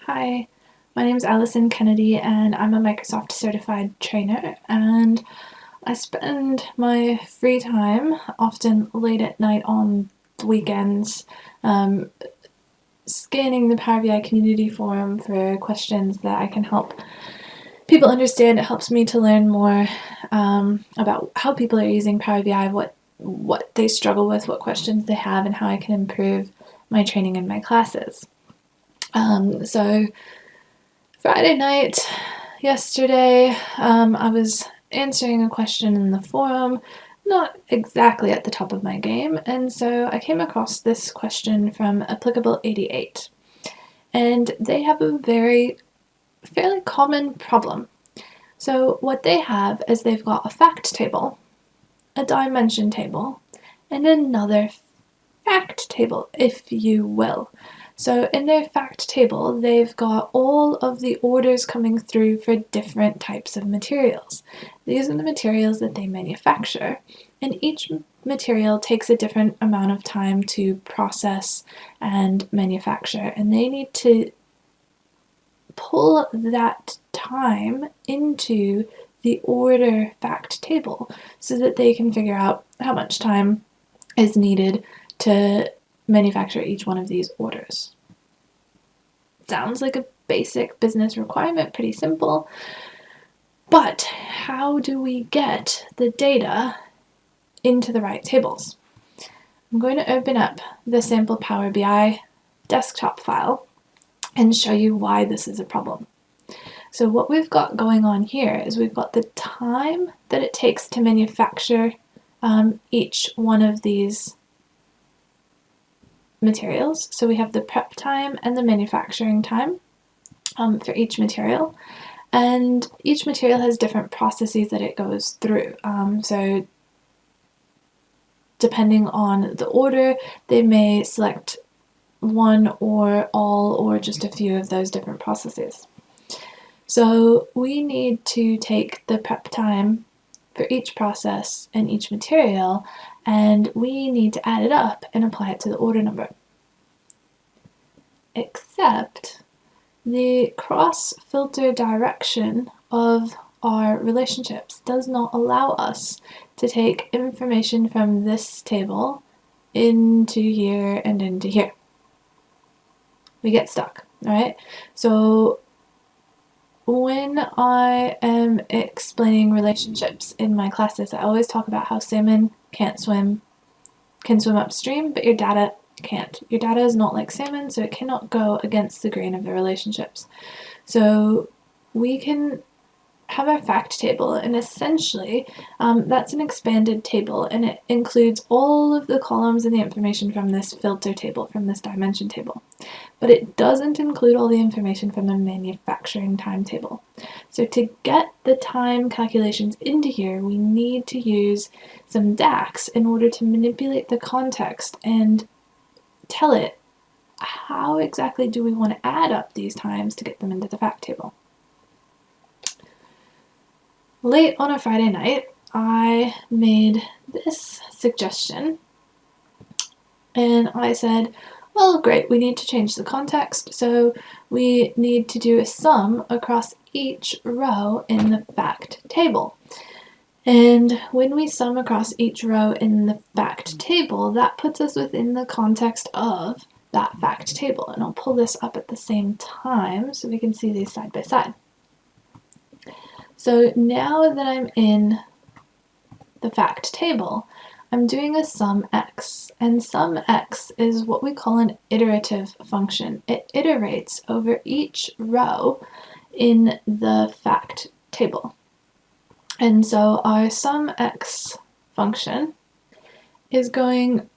Hi, my name is Allison Kennedy and I'm a Microsoft certified trainer, and I spend my free time, often late at night on the weekends, um, scanning the Power BI community forum for questions that I can help people understand. It helps me to learn more about how people are using Power BI, what they struggle with, what questions they have, and how I can improve my training in my classes. So Friday night, yesterday, I was answering a question in the forum, not exactly at the top of my game, and so I came across this question from Applicable 88. And they have a fairly common problem. So what they have is they've got a fact table, a dimension table, and another fact table, if you will. So in their fact table, they've got all of the orders coming through for different types of materials. These are the materials that they manufacture, and each material takes a different amount of time to process and manufacture, and they need to pull that time into the order fact table so that they can figure out how much time is needed to manufacture each one of these orders. Sounds like a basic business requirement, pretty simple, but how do we get the data into the right tables? I'm going to open up the sample Power BI desktop file and show you why this is a problem. So what we've got going on here is we've got the time that it takes to manufacture each one of these materials. So we have the prep time and the manufacturing time for each material, and each material has different processes that it goes through. So depending on the order, they may select one or all or just a few of those different processes. So we need to take the prep time for each process and each material, and we need to add it up and apply it to the order number. Except the cross-filter direction of our relationships does not allow us to take information from this table into here and into here. We get stuck, right? So when I am explaining relationships in my classes, I always talk about how salmon can swim upstream, but your data can't. Your data is not like salmon, so it cannot go against the grain of the relationships. So we can have our fact table, and essentially that's an expanded table, and it includes all of the columns and the information from this filter table, from this dimension table. But it doesn't include all the information from the manufacturing timetable. So to get the time calculations into here, we need to use some DAX in order to manipulate the context and tell it how exactly do we want to add up these times to get them into the fact table. Late on a Friday night, I made this suggestion, and I said, well, great, we need to change the context, so we need to do a sum across each row in the fact table. And when we sum across each row in the fact table, that puts us within the context of that fact table. And I'll pull this up at the same time so we can see these side by side. So now that I'm in the fact table, I'm doing a sum x, and sum x is what we call an iterative function. It iterates over each row in the fact table. And so our sum x function is going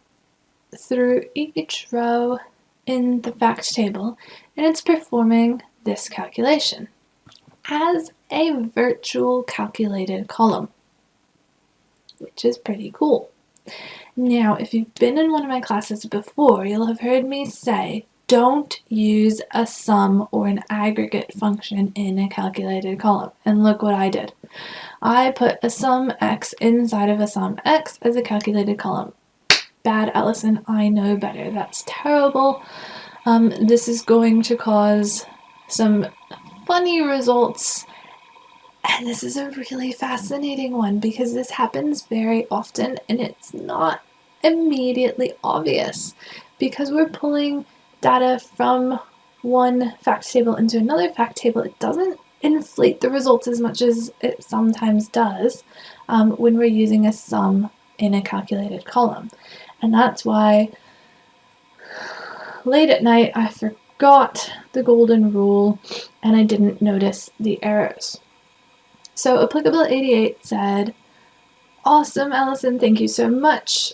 through each row in the fact table, and it's performing this calculation as a virtual calculated column, which is pretty cool. Now, if you've been in one of my classes before, you'll have heard me say, don't use a sum or an aggregate function in a calculated column. And look what I did. I put a sum x inside of a sum x as a calculated column. Bad, Allison, I know better. That's terrible. This is going to cause some funny results. And this is a really fascinating one because this happens very often and it's not immediately obvious because we're pulling data from one fact table into another fact table. It doesn't inflate the results as much as it sometimes does when we're using a sum in a calculated column. And that's why late at night I forgot the golden rule and I didn't notice the errors. So Applicable 88 said, awesome, Allison, thank you so much.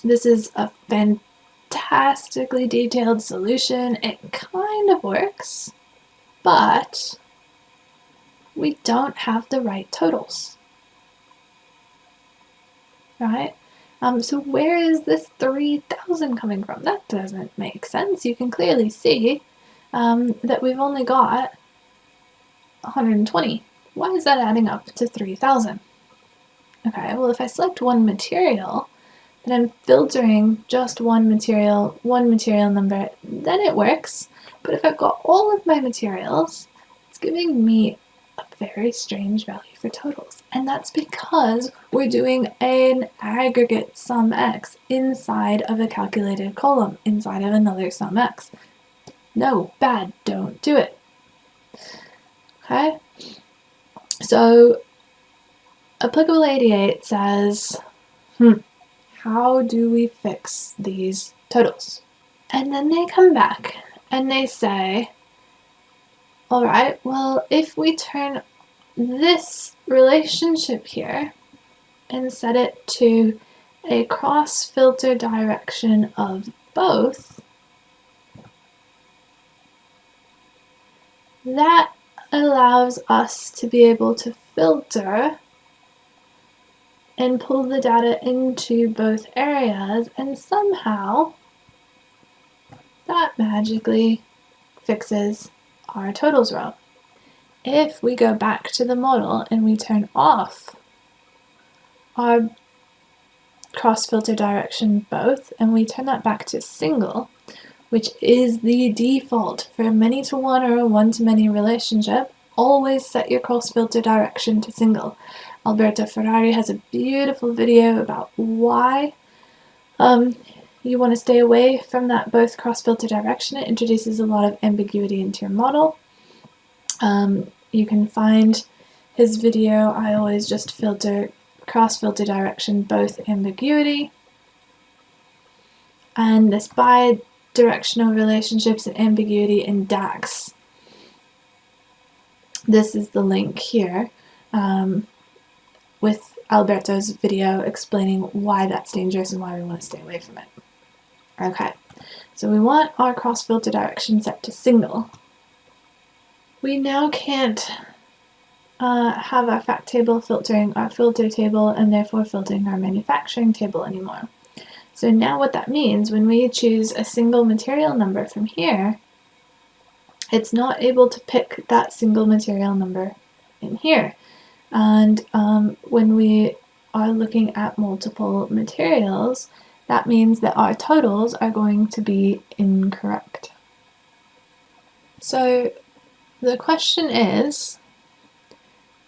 This is a fantastically detailed solution. It kind of works, but we don't have the right totals, right? So where is this 3,000 coming from? That doesn't make sense. You can clearly see that we've only got 120. Why is that adding up to 3,000? Okay, well, if I select one material, then I'm filtering just one material number, then it works. But if I've got all of my materials, it's giving me a very strange value for totals. And that's because we're doing an aggregate sum x inside of a calculated column, inside of another sum x. No, bad, don't do it. Okay, so Applicable 88 says, how do we fix these totals? And then they come back and they say, all right, well, if we turn this relationship here and set it to a cross-filter direction of both, that allows us to be able to filter and pull the data into both areas, and somehow that magically fixes our totals row. If we go back to the model and we turn off our cross-filter direction both, and we turn that back to single, which is the default for a many-to-one or a one-to-many relationship, always set your cross-filter direction to single. Alberto Ferrari has a beautiful video about why you want to stay away from that both cross-filter direction. It introduces a lot of ambiguity into your model. You can find his video. I always just filter cross-filter direction, both ambiguity. And this bi-directional relationships and ambiguity in DAX. This is the link here with Alberto's video explaining why that's dangerous and why we want to stay away from it. Okay, so we want our cross-filter direction set to single. We now can't have our fact table filtering our filter table and therefore filtering our manufacturing table anymore. So now what that means, when we choose a single material number from here, it's not able to pick that single material number in here. And when we are looking at multiple materials, that means that our totals are going to be incorrect. So the question is,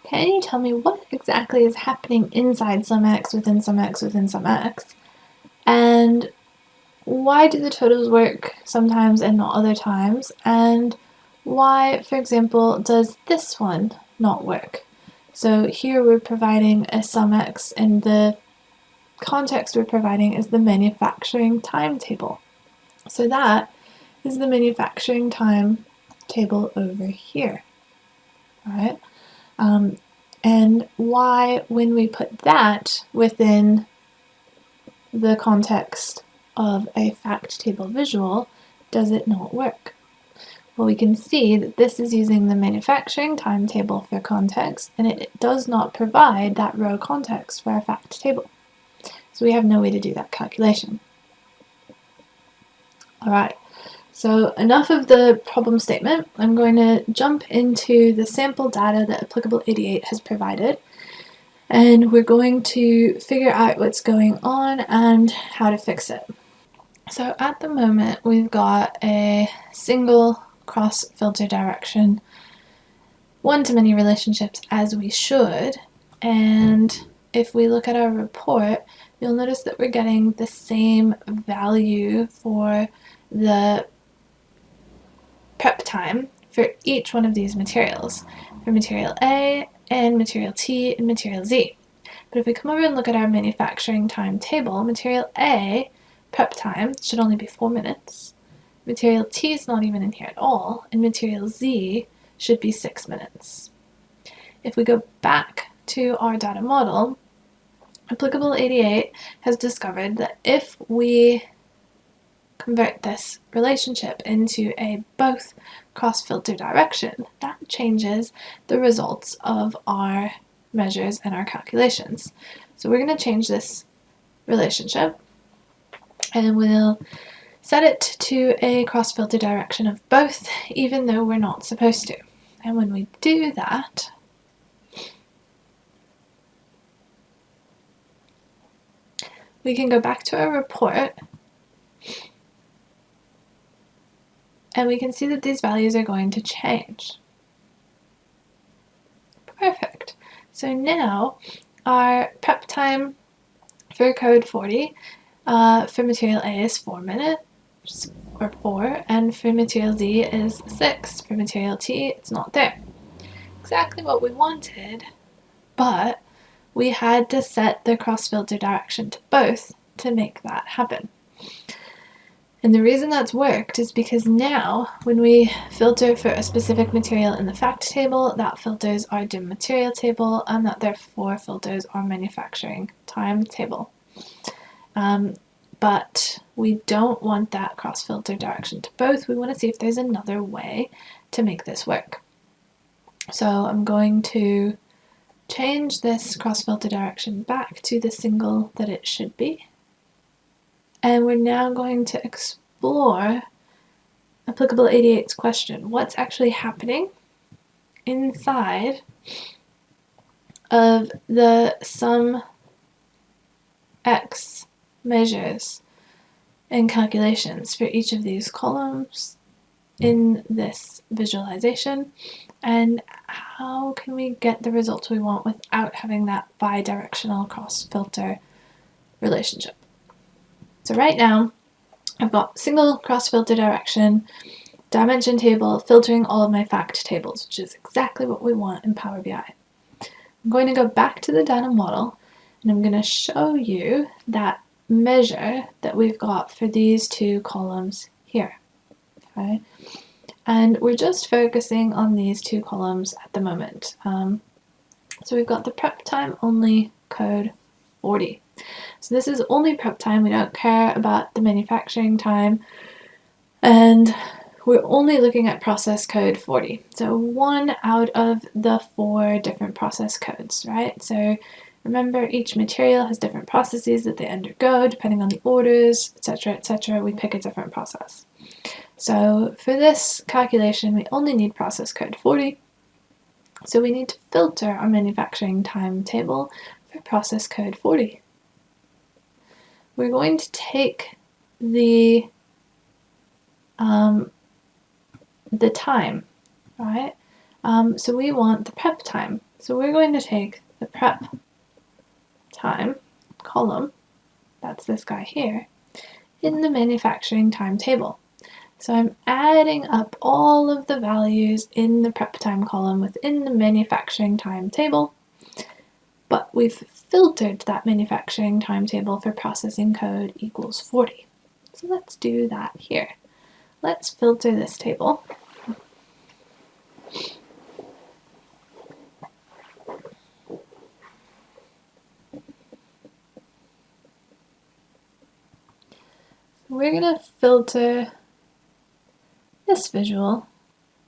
can you tell me what exactly is happening inside some x within some x within some x? And why do the totals work sometimes and not other times? And why, for example, does this one not work? So here we're providing a sum x, and the context we're providing is the manufacturing timetable. So that is the manufacturing time table over here, right? And why, when we put that within the context of a fact table visual, does it not work? Well, we can see that this is using the manufacturing timetable for context, and it does not provide that row context for our fact table. So we have no way to do that calculation. All right, so enough of the problem statement. I'm going to jump into the sample data that Applicable 88 has provided, and we're going to figure out what's going on and how to fix it. So at the moment, we've got a single cross-filter direction one-to-many relationships as we should, and if we look at our report, you'll notice that we're getting the same value for the prep time for each one of these materials, for material A and material T and material Z. But if we come over and look at our manufacturing timetable, material A prep time should only be 4 minutes. Material T is not even in here at all, and material Z should be 6 minutes. If we go back to our data model, Applicable 88 has discovered that if we convert this relationship into a both cross-filter direction, that changes the results of our measures and our calculations. So we're going to change this relationship, and we'll set it to a cross-filter direction of both, even though we're not supposed to. And when we do that, we can go back to our report, and we can see that these values are going to change. Perfect. So now our prep time for code 40 for material A is 4 minutes, or 4, and for material Z is 6. For material T, it's not there. Exactly what we wanted, but we had to set the cross-filter direction to both to make that happen. And the reason that's worked is because now when we filter for a specific material in the fact table, that filters our dim material table, and that therefore filters our manufacturing time table. But we don't want that cross-filter direction to both. We want to see if there's another way to make this work. So I'm going to change this cross-filter direction back to the single that it should be. And we're now going to explore Applicable 88's question. What's actually happening inside of the sum x measures and calculations for each of these columns in this visualization, and how can we get the results we want without having that bidirectional cross-filter relationship. So right now I've got single cross-filter direction, dimension table, filtering all of my fact tables, which is exactly what we want in Power BI. I'm going to go back to the data model, and I'm going to show you that measure that we've got for these two columns here. Okay, and we're just focusing on these two columns at the moment. So we've got the prep time only code 40. So this is only prep time. We don't care about the manufacturing time, and we're only looking at process code 40. So 1 out of the 4 different process codes, right? So remember, each material has different processes that they undergo depending on the orders, etc., etc. We pick a different process. So for this calculation, we only need process code 40. So we need to filter our manufacturing timetable for process code 40. We're going to take the time, right? So we want the prep time. So we're going to take the prep time column, that's this guy here, in the manufacturing timetable. So I'm adding up all of the values in the prep time column within the manufacturing timetable, but we've filtered that manufacturing timetable for processing code equals 40. So let's do that here. Let's filter this table. We're going to filter this visual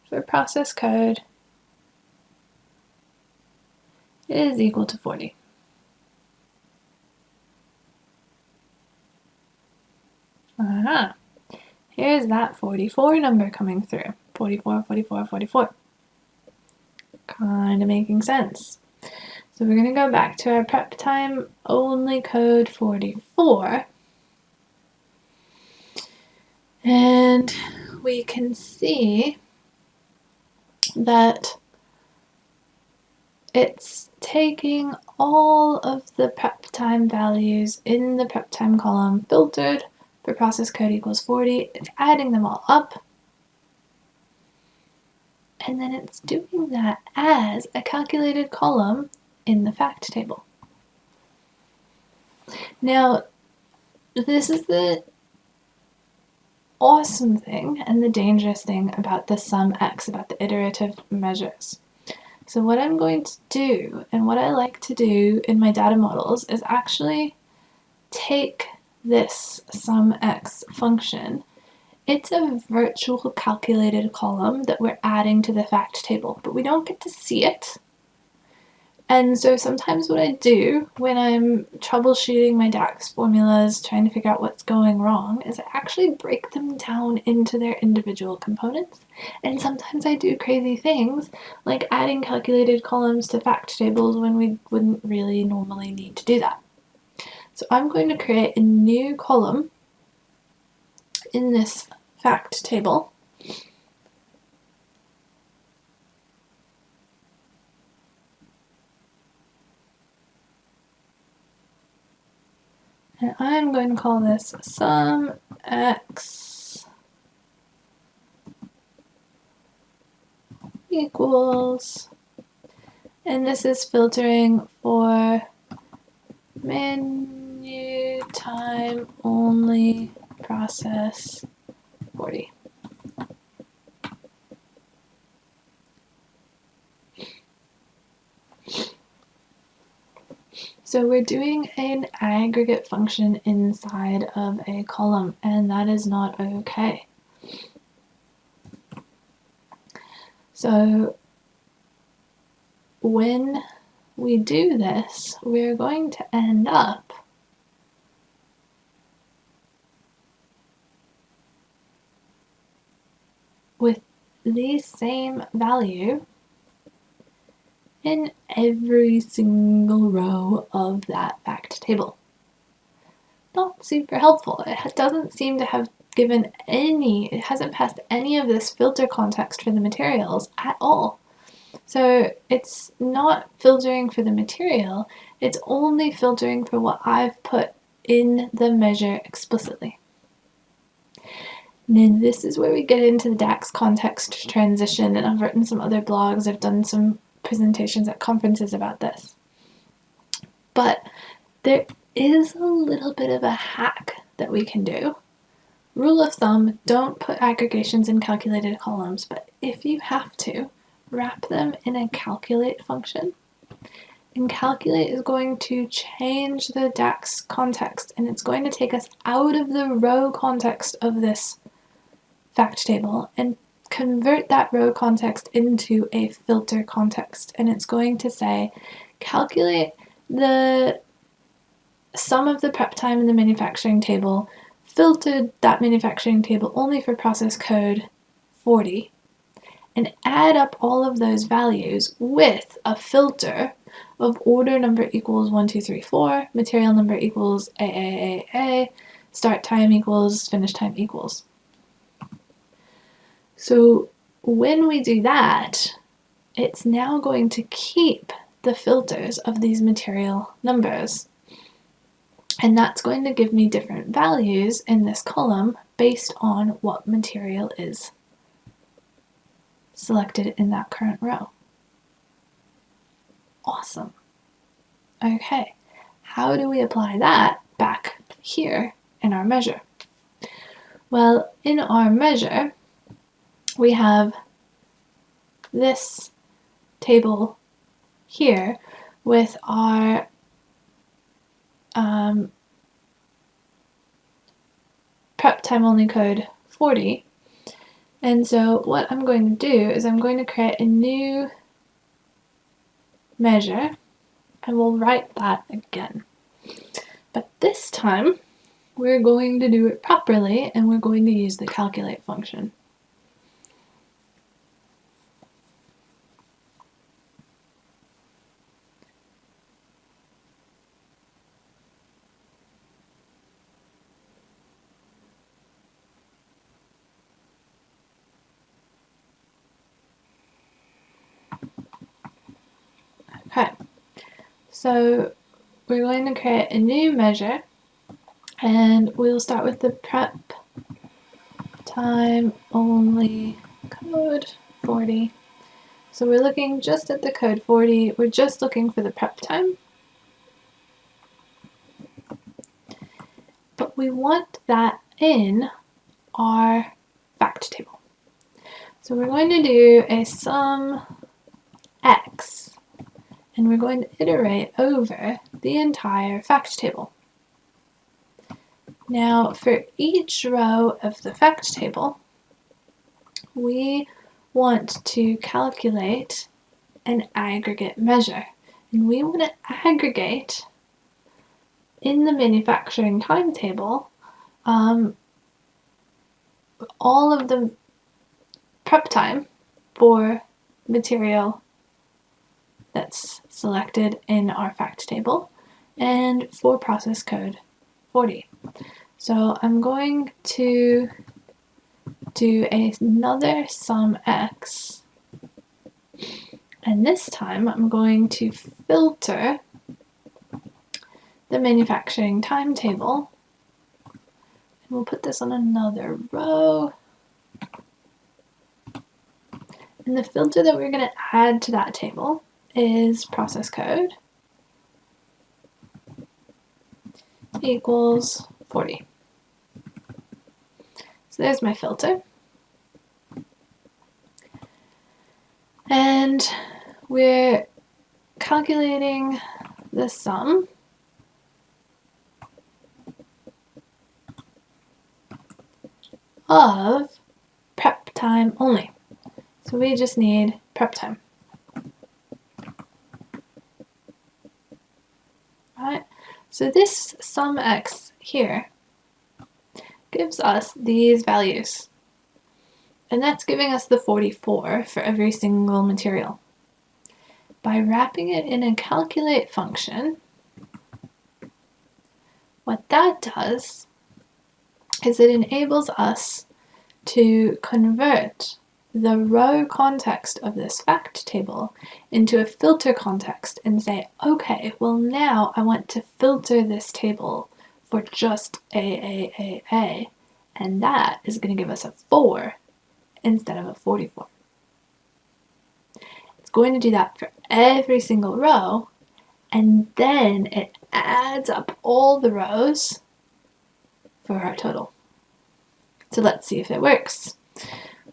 for process code is equal to 40. Here's that 44 number coming through. 44, 44, 44. Kind of making sense. So we're going to go back to our prep time only code 44. And we can see that it's taking all of the prep time values in the prep time column filtered for process code equals 40, it's adding them all up, and then it's doing that as a calculated column in the fact table. Now, this is the awesome thing and the dangerous thing about the sum x, about the iterative measures. So what I'm going to do, and what I like to do in my data models, is actually take this sum x function. It's a virtual calculated column that we're adding to the fact table, but we don't get to see it. And so sometimes what I do when I'm troubleshooting my DAX formulas, trying to figure out what's going wrong, is I actually break them down into their individual components. And sometimes I do crazy things, like adding calculated columns to fact tables when we wouldn't really normally need to do that. So I'm going to create a new column in this fact table. And I'm going to call this sum x equals, and this is filtering for menu time only process 40. So we're doing an aggregate function inside of a column, and that is not okay. So when we do this, we're going to end up with the same value in every single row of that fact table. Not super helpful. It doesn't seem to have given any, it hasn't passed any of this filter context for the materials at all. So it's not filtering for the material, it's only filtering for what I've put in the measure explicitly. And this is where we get into the DAX context transition, and I've written some other blogs, I've done some presentations at conferences about this. But there is a little bit of a hack that we can do. Rule of thumb, don't put aggregations in calculated columns, but if you have to, wrap them in a calculate function. And calculate is going to change the DAX context, and it's going to take us out of the row context of this fact table and convert that row context into a filter context. And it's going to say, calculate the sum of the prep time in the manufacturing table, filtered that manufacturing table only for process code 40, and add up all of those values with a filter of order number equals 1, 2, 3, 4, material number equals AAAA, start time equals finish time equals. So when we do that, it's now going to keep the filters of these material numbers. And that's going to give me different values in this column based on what material is selected in that current row. Awesome. Okay, how do we apply that back here in our measure? Well, in our measure, we have this table here with our prep time only code 40. And so what I'm going to do is I'm going to create a new measure, and we'll write that again. But this time, we're going to do it properly, and we're going to use the calculate function. Okay, so we're going to create a new measure, and we'll start with the prep time only code 40. So we're looking just at the code 40, we're just looking for the prep time. But we want that in our fact table. So we're going to do a sum x, and we're going to iterate over the entire fact table. Now, for each row of the fact table, we want to calculate an aggregate measure. And we want to aggregate in the manufacturing timetable all of the prep time for material that's selected in our fact table and for process code 40. So I'm going to do another sum x, and this time I'm going to filter the manufacturing timetable, and we'll put this on another row. And the filter that we're going to add to that table is process code equals 40. So there's my filter. And we're calculating the sum of prep time only. So we just need prep time. Alright, so this sum x here gives us these values. And that's giving us the 44 for every single material. By wrapping it in a calculate function, what that does is it enables us to convert the row context of this fact table into a filter context and say, okay, well now I want to filter this table for just A, and that is going to give us a 4 instead of a 44. It's going to do that for every single row, and then it adds up all the rows for our total. So let's see if it works.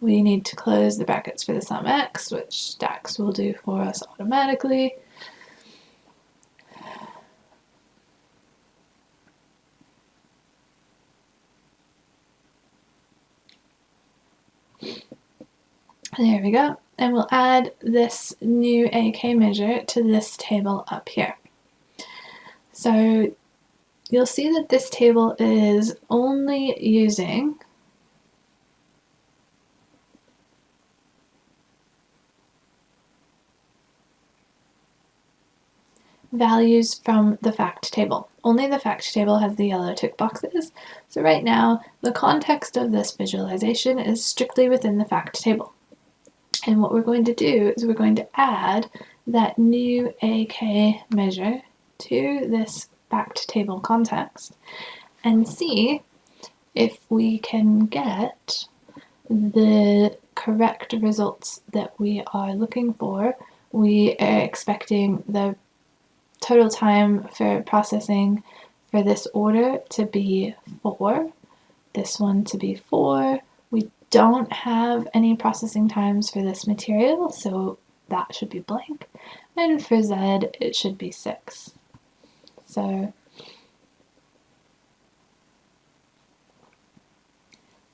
We need to close the brackets for the sum x, which stacks will do for us automatically. There we go. And we'll add this new AK measure to this table up here. So you'll see that this table is only using values from the fact table. Only the fact table has the yellow tick boxes. So right now, the context of this visualization is strictly within the fact table. And what we're going to do is we're going to add that new AK measure to this fact table context and see if we can get the correct results that we are looking for. We are expecting the total time for processing for this order to be 4, this one to be 4. We don't have any processing times for this material, so that should be blank. And for Z, it should be 6. So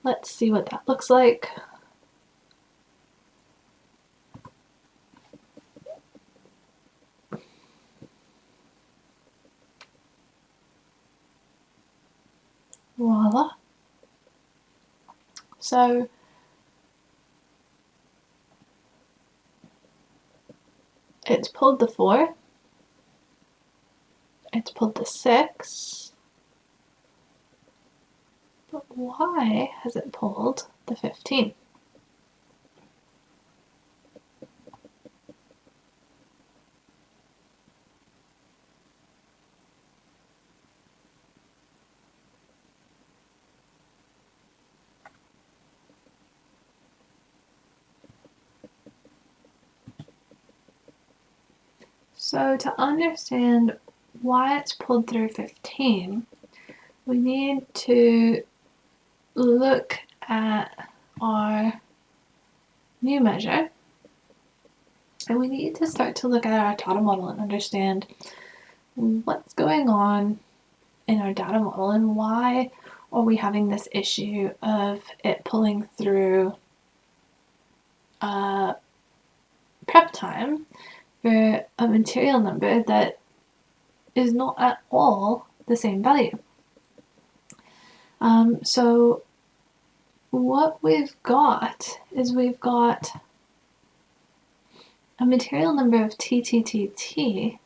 let's see what that looks like. Voila. So it's pulled the 4, it's pulled the 6, but why has it pulled the 15? So to understand why it's pulled through 15, we need to look at our new measure, and we need to start to look at our data model and understand what's going on in our data model and why are we having this issue of it pulling through prep time for a material number that is not at all the same value. So what we've got is we've got a material number of TTTT,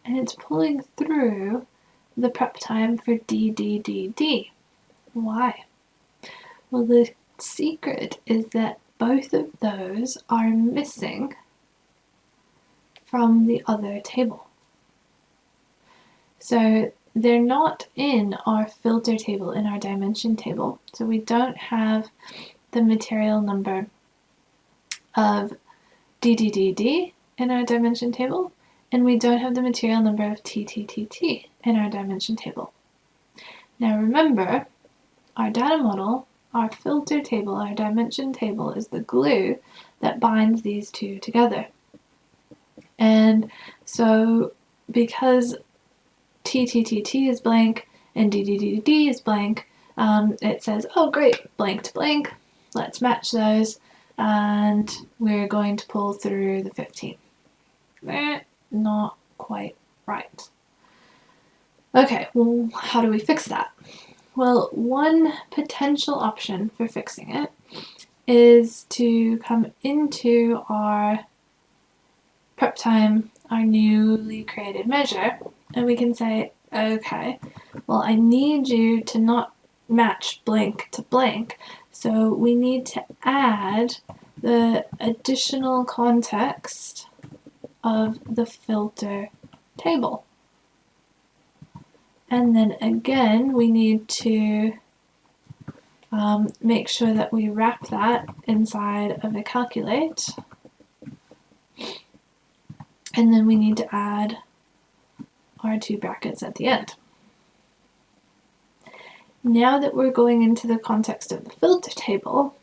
and it's pulling through the prep time for DDDD. Why? Well, the secret is that both of those are missing from the other table. So they're not in our filter table, in our dimension table. So we don't have the material number of DDDD in our dimension table, and we don't have the material number of TTTT in our dimension table. Now remember, our data model, our filter table, our dimension table is the glue that binds these two together. And so because TTTT is blank and DDDD is blank, it says, oh great, blank to blank, let's match those, and we're going to pull through the 15. Not quite right. Okay, well, how do we fix that? Well, one potential option for fixing it is to come into our prep time, our newly created measure, and we can say, okay, well, I need you to not match blank to blank, so we need to add the additional context of the filter table. And then again, we need to make sure that we wrap that inside of a calculate. And then we need to add our two brackets at the end. Now that we're going into the context of the filter table,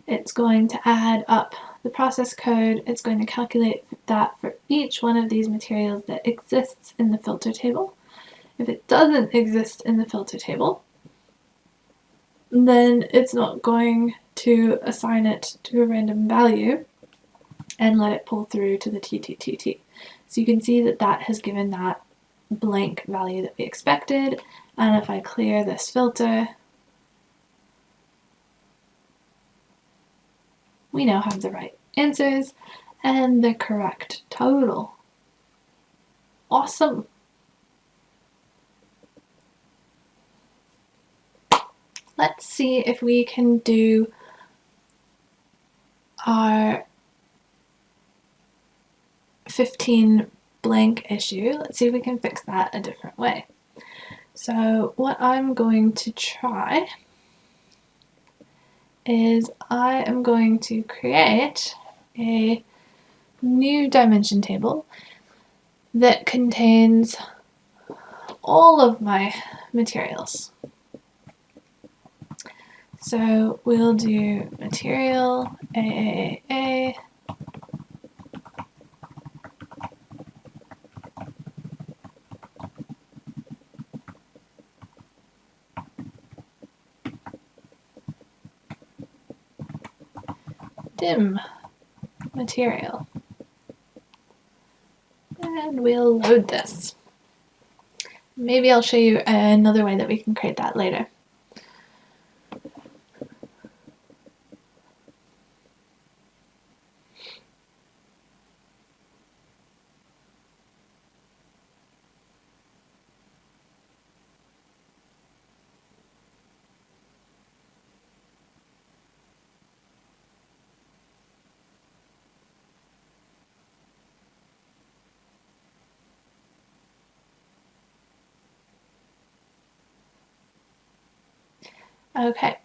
it's going to add up the process code. It's going to calculate that for each one of these materials that exists in the filter table. If it doesn't exist in the filter table, then it's not going to assign it to a random value and let it pull through to the TTTT. So you can see that that has given that blank value that we expected. And if I clear this filter, we now have the right answers and the correct total. Awesome. Let's see if we can do our 15 blank issue. Let's see if we can fix that a different way. So what I'm going to try is I am going to create a new dimension table that contains all of my materials. So we'll do material AAA, dim material, and we'll load this. Maybe I'll show you another way that we can create that later. Okay,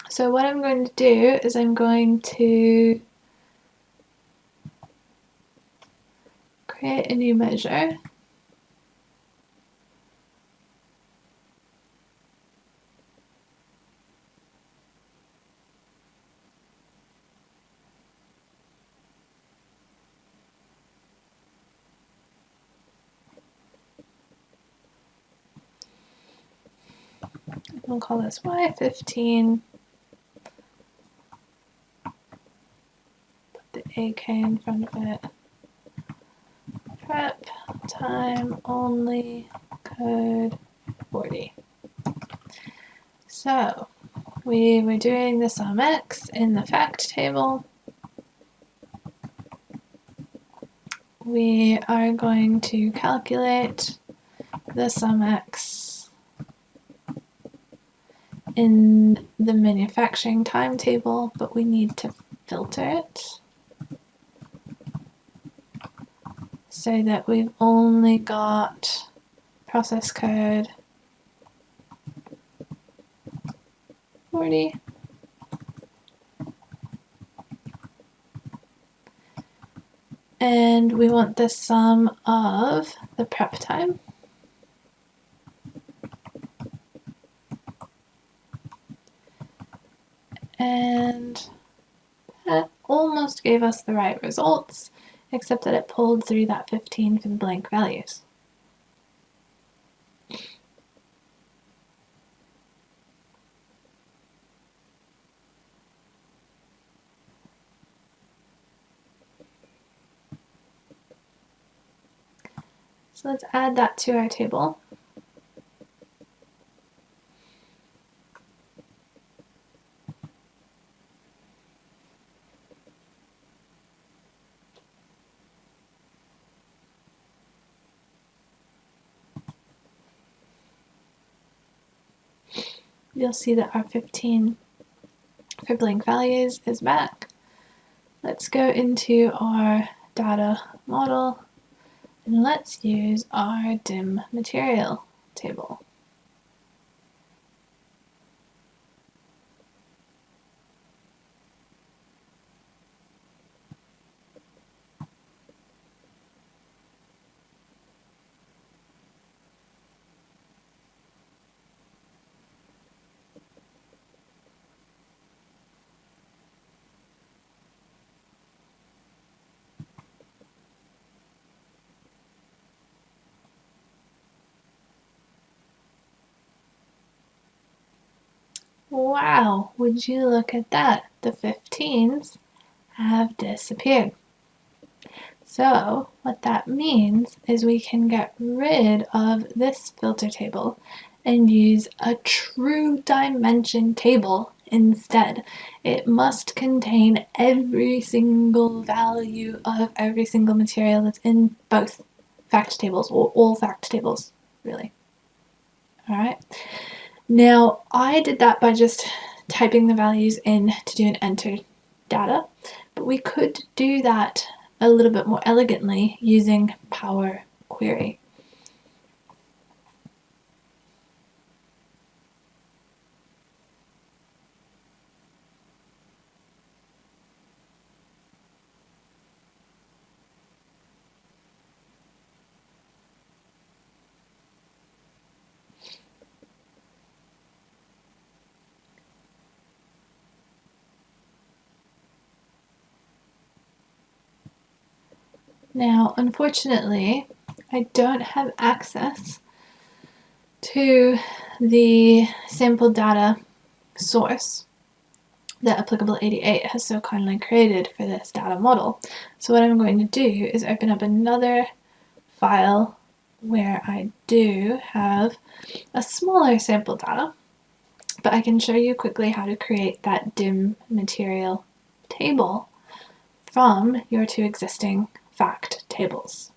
so what I'm going to do is I'm going to create a new measure. We'll call this Y15. Put the AK in front of it. Prep time only, code 40. So we were doing the sum x in the fact table. We are going to calculate the sum x in the manufacturing timetable, but we need to filter it so that we've only got process code 40. And we want the sum of the prep time and that almost gave us the right results, except that it pulled through that 15 for the blank values. So let's add that to our table. You'll see that our 15 for blank values is back. Let's go into our data model and let's use our dim material table. Wow, would you look at that? The 15s have disappeared. So what that means is we can get rid of this filter table and use a true dimension table instead. It must contain every single value of every single material that's in both fact tables, or all fact tables, really. All right. Now, I did that by just typing the values in to do an enter data, but we could do that a little bit more elegantly using Power Query. Now, unfortunately, I don't have access to the sample data source that Applicable 88 has so kindly created for this data model. So what I'm going to do is open up another file where I do have a smaller sample data, but I can show you quickly how to create that dim material table from your two existing fact tables,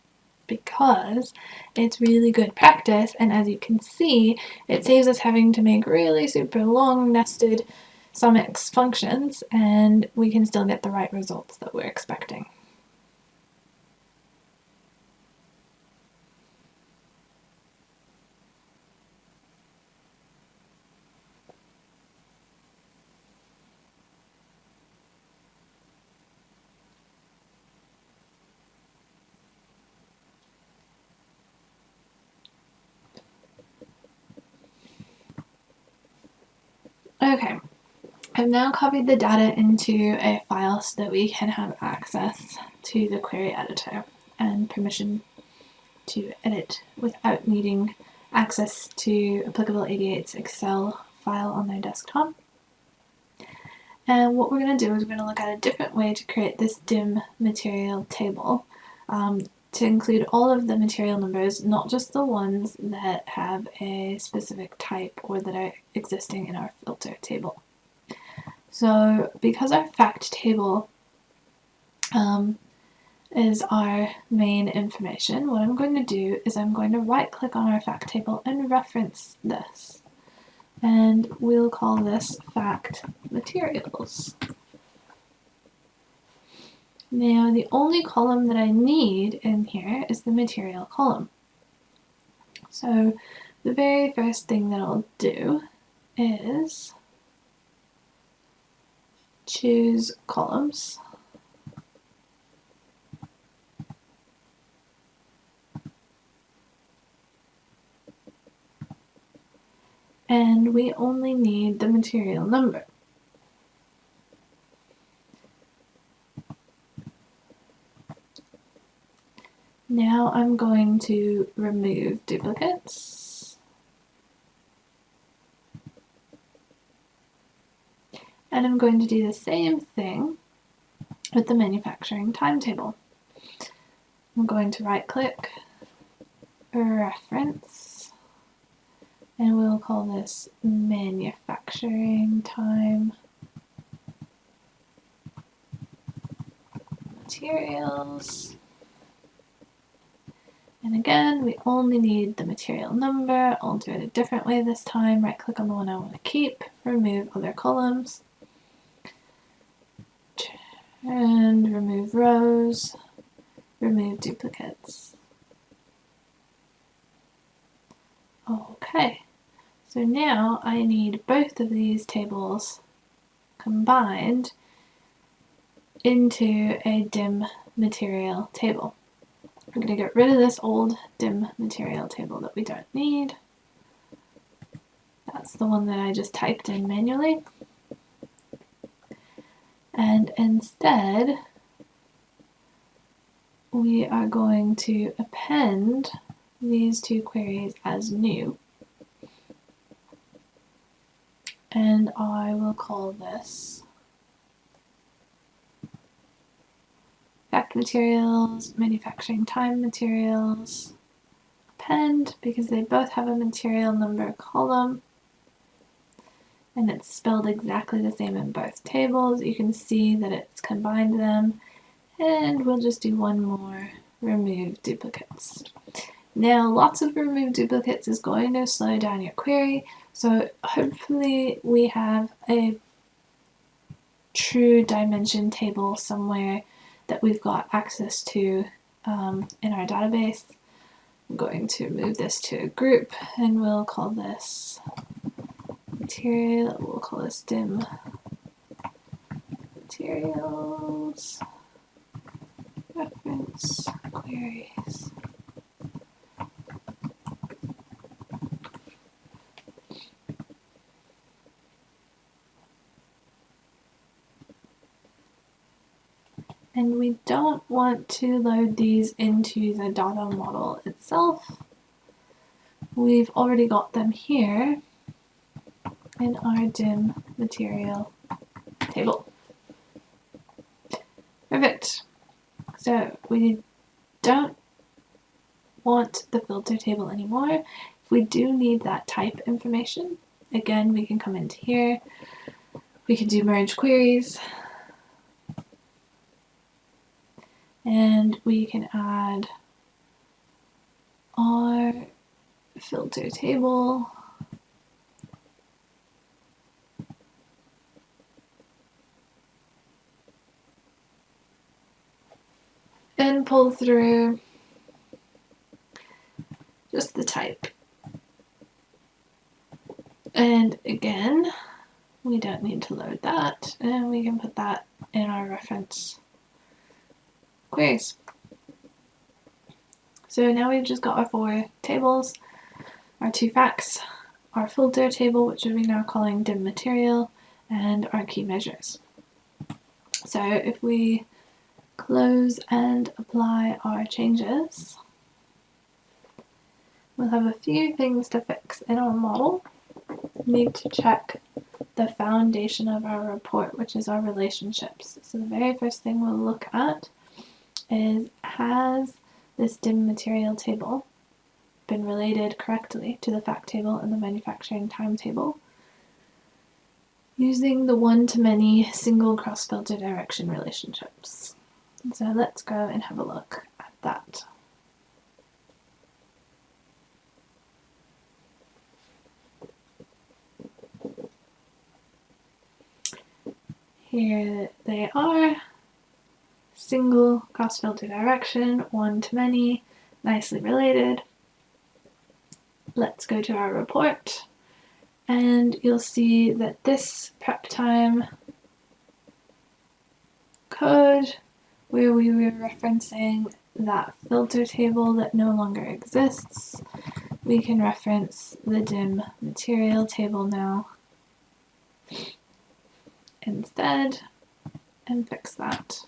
because it's really good practice, and as you can see, it saves us having to make really super long nested SumX functions, and we can still get the right results that we're expecting. Okay, I've now copied the data into a file so that we can have access to the query editor and permission to edit without needing access to Applicable 88's Excel file on their desktop. And what we're going to do is we're going to look at a different way to create this dim material table to include all of the material numbers, not just the ones that have a specific type or that are existing in our filter table. So because our fact table is our main information, what I'm going to do is I'm going to right click on our fact table and reference this. And we'll call this fact materials. Now the only column that I need in here is the material column. So the very first thing that I'll do is choose columns. And we only need the material number. Now I'm going to remove duplicates. And I'm going to do the same thing with the manufacturing timetable. I'm going to right click, reference, and we'll call this manufacturing time materials. And again, we only need the material number. I'll do it a different way this time. Right click on the one I want to keep, remove other columns, and remove rows, remove duplicates. Okay, so now I need both of these tables combined into a dim material table. I'm going to get rid of this old dim material table that we don't need. That's the one that I just typed in manually. And instead, we are going to append these two queries as new. And I will call this fact materials, manufacturing time materials, append, because they both have a material number column. And it's spelled exactly the same in both tables. You can see that it's combined them. And we'll just do one more, remove duplicates. Now, lots of remove duplicates is going to slow down your query. So hopefully we have a true dimension table somewhere that we've got access to in our database. I'm going to move this to a group and we'll call this material, we'll call this dim materials reference queries. And we don't want to load these into the data model itself. We've already got them here in our dim material table. Perfect. So we don't want the filter table anymore. If we do need that type information, again, we can come into here. We can do merge queries. And we can add our filter table. And pull through just the type. And again, we don't need to load that, and we can put that in our reference queries. So now we've just got our four tables, our two facts, our filter table, which we're now calling dim material, and our key measures. So if we close and apply our changes, we'll have a few things to fix in our model. We need to check the foundation of our report, which is our relationships. So the very first thing we'll look at is, has this dim material table been related correctly to the fact table and the manufacturing time table using the one-to-many single cross-filter direction relationships. So let's go and have a look at that. Here they are. Single cross-filter direction, one-to-many, nicely related. Let's go to our report, and you'll see that this prep time code, where we were referencing that filter table that no longer exists, we can reference the dim material table now instead and fix that.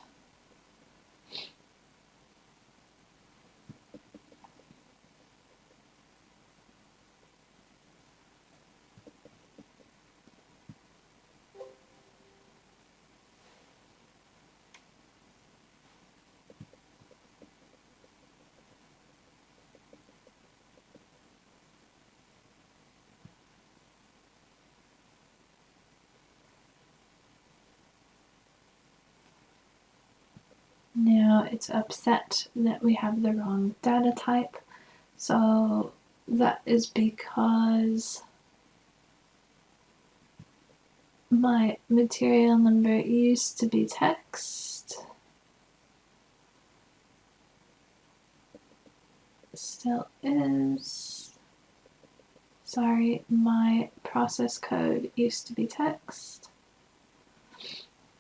Now it's upset that we have the wrong data type, so that is because my material number used to be text, still is. Sorry, my process code used to be text,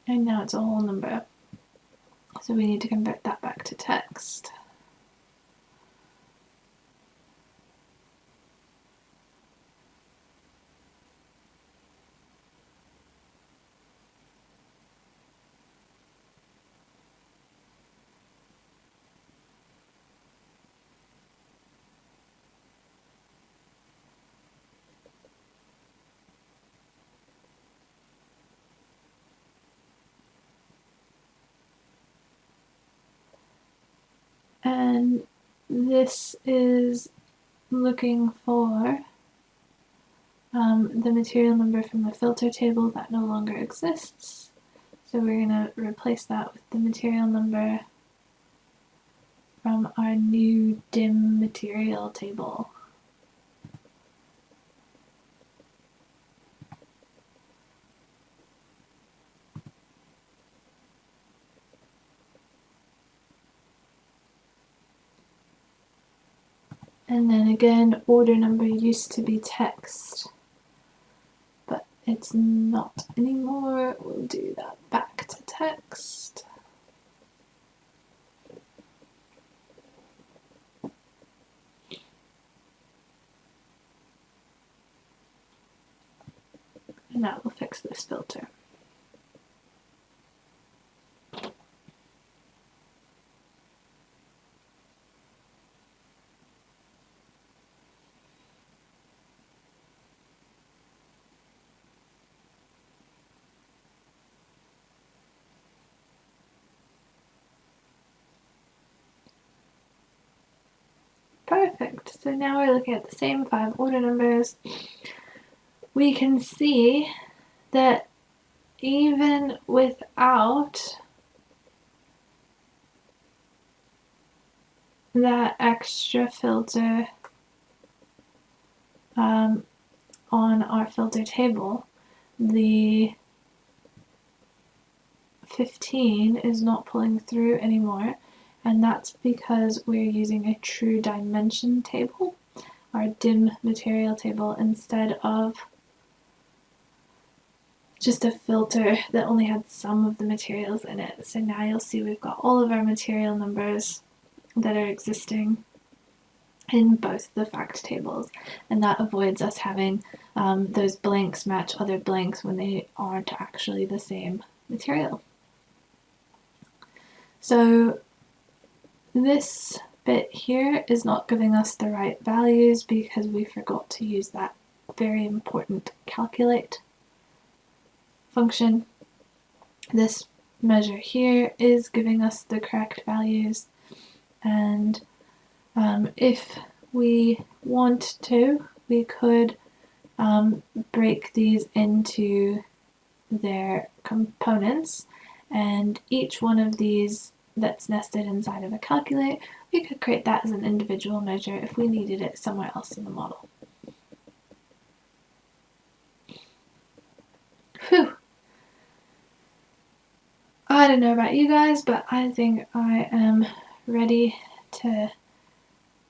and now it's a whole number. So we need to convert that back to text. And this is looking for the material number from the filter table that no longer exists. So we're going to replace that with the material number from our new dim material table. And then again, order number used to be text, but it's not anymore. We'll do that back to text. And that will fix this filter. Perfect. So now we're looking at the same 5 order numbers. We can see that even without that extra filter on our filter table, the 15 is not pulling through anymore, and that's because we're using a true dimension table, our dim material table, instead of just a filter that only had some of the materials in it. So now you'll see we've got all of our material numbers that are existing, in both the fact tables, and that avoids us having those blanks match other blanks when they aren't actually the same material. So this bit here is not giving us the right values because we forgot to use that very important calculate function. This measure here is giving us the correct values, and if we want to, we could break these into their components, and each one of these that's nested inside of a calculate, we could create that as an individual measure if we needed it somewhere else in the model. Whew. I don't know about you guys, but I think I am ready to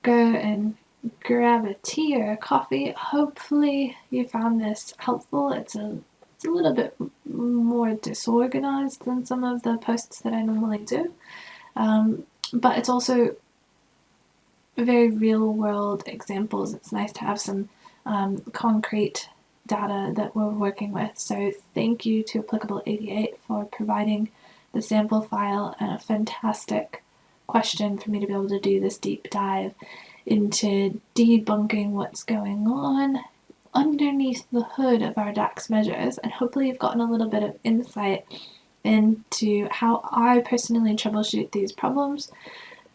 go and grab a tea or a coffee. Hopefully you found this helpful. It's a little bit more disorganized than some of the posts that I normally do, but it's also very real world examples. It's nice to have some concrete data that we're working with. So thank you to Applicable 88 for providing the sample file and a fantastic question for me to be able to do this deep dive into debunking what's going on underneath the hood of our DAX measures, and hopefully you've gotten a little bit of insight into how I personally troubleshoot these problems,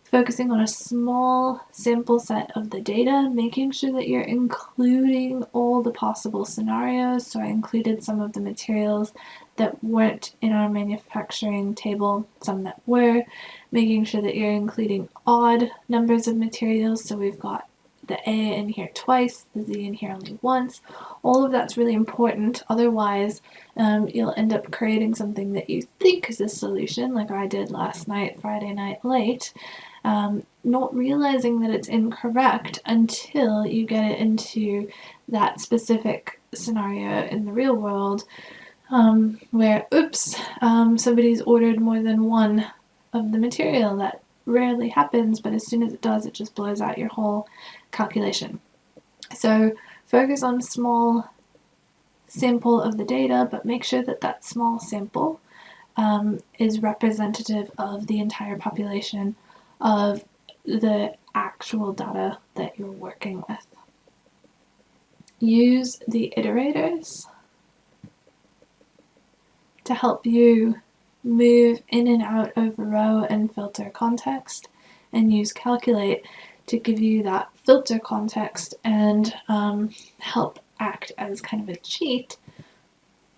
focusing on a small sample set of the data, making sure that you're including all the possible scenarios. So I included some of the materials that weren't in our manufacturing table, some that were, making sure that you're including odd numbers of materials. So we've got the A in here twice, the Z in here only once. All of that's really important. Otherwise, you'll end up creating something that you think is a solution, like I did last night, Friday night late, not realizing that it's incorrect until you get it into that specific scenario in the real world, where, oops, somebody's ordered more than one of the material. That rarely happens, but as soon as it does, it just blows out your whole calculation. So focus on small sample of the data, but make sure that that small sample is representative of the entire population of the actual data that you're working with. Use the iterators to help you move in and out of row and filter context, and use calculate to give you that filter context and help act as kind of a cheat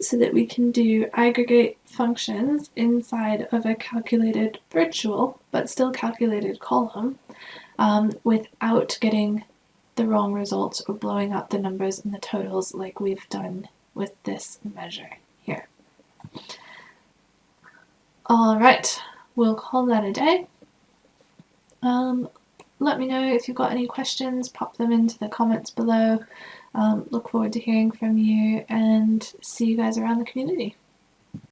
so that we can do aggregate functions inside of a calculated virtual but still calculated column without getting the wrong results or blowing up the numbers and the totals like we've done with this measure here. Alright, we'll call that a day. Let me know if you've got any questions, pop them into the comments below. Look forward to hearing from you and see you guys around the community.